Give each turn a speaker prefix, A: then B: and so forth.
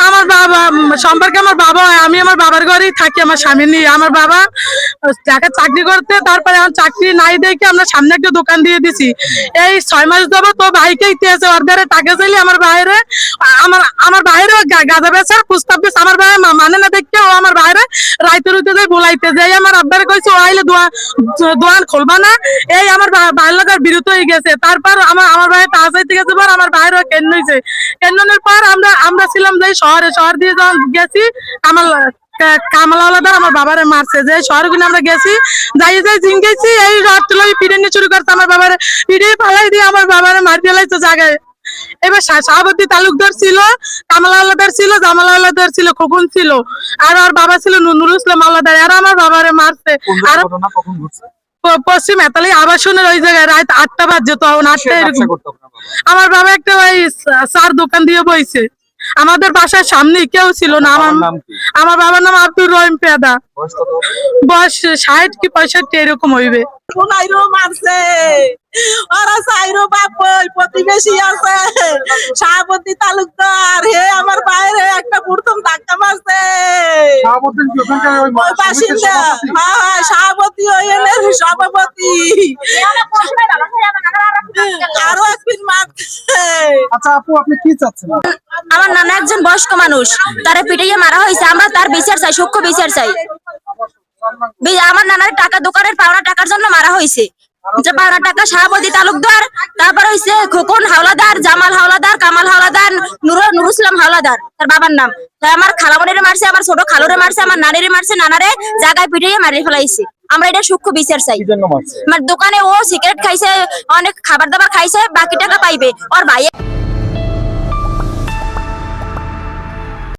A: আমার বাবা সম্পর্কে আমার বাবা হয়, আমি আমার বাবার ঘরেই থাকি আমার স্বামী নিয়ে। আমার বাবা টাকা চাকরি করতে, তারপরে আমার চাকরি নাই দেখে আমরা সামনে একটা দোকান দিয়ে দিছি। এই 6 মাস যাবো তো ভাইকে ইতিহাসে অর্ধারে টাকা চাইলে আমার বাইরে আমার বাইরে গাঁজা বেচার প্রস্তাব দিচ্ছে। আমার ভাই মানে না দেখে ও আমার বাইরে রাইতে রুইতে যাই বলাইতে যাই। আমার আব্বারে কইছে ও আইলে দোকান খুলবা না, এই আমার ভাইয়ের লাগার বিরত হয়ে গেছে। তারপর আমার ভাই তা চাইতে গেছে, পর আমার বাইরে কেন হয়েছে। কেন্দ্রের পর আমরা ছিলাম যে শহর দিয়ে যখন গেছি কামালাওয়ালাদার আমার বাবারে মারছে, যে শহরগুলো আমরা গেছি যাই জিঙ্গেছি এই রাত্রে পিড়ে নিয়ে শুরু করছে। আমার বাবারে পিড়ে পালাই দিয়ে আমার বাবারে মার ফেলাইছে জায়গায়। এবার শাহাবুদ্দি তালুকদার ছিল, কামালাওয়ালাদার ছিল, জামালাওয়ালাদার ছিল, খোকন ছিল, আর ওর বাবা ছিল নুরুল ইসলাম আওলাদার। আর আমার বাবারে মারছে। আর পশ্চিম এতালি আবাসনের ওই জায়গায় রাত 8টা বাজে, তখন 8টা এরকম। আমার বাবা একটা ওই চার দোকান দিয়ে বইছে। আমাদের বাসার সামনে কেউ ছিল না। আমার বাবার নাম আব্দুর রহিম পেদা, বয়স 60 কি 65 এরকম হইবে।
B: মারছে ওরা সাইরো বাপ প্রতিবেশী আছে শাহাবুদ্দিন তালুকদার, হে আমার বাইরে একটা প্রথম ধাক্কা মারছে। বাসিন্দা, হ্যাঁ শাহাবুদ্দি সভাপতি, আরো একদিন মারছে।
C: আচ্ছা আপু, আপনি কি চাচ্ছেন?
D: আমার নানা একজন বয়স্ক মানুষ, তারা পিটাইয়ে মারা হয়েছে। আমরা তার বিচার চাই, সূক্ষ্ম বিচার চাই। আমার নানার টাকা, দোকানের পাওনা টাকার জন্য মারা হয়েছে। যে পাওনা টাকা শাহাবুদ্দিন তালুকদার, তারপর হয়েছে খোকন হাওলাদার, জামাল হাওলাদার, কামাল হাওলাদার, নুরুল ইসলাম হাওলাদার তার বাবার নাম। তাই আমার খালামণিরে মারছে, আমার ছোট খালুরে মারছে, আমার নানিরে মারছে, নানারে জায়গায় পিটাইয়ে মারিয়ে ফেলাইছে। আমরা এটা সূক্ষ্ম বিচার চাই। আমার দোকানে ও সিগারেট খাইছে, অনেক খাবার দাবার খাইছে, বাকি টাকা পাইবে ওর ভাই।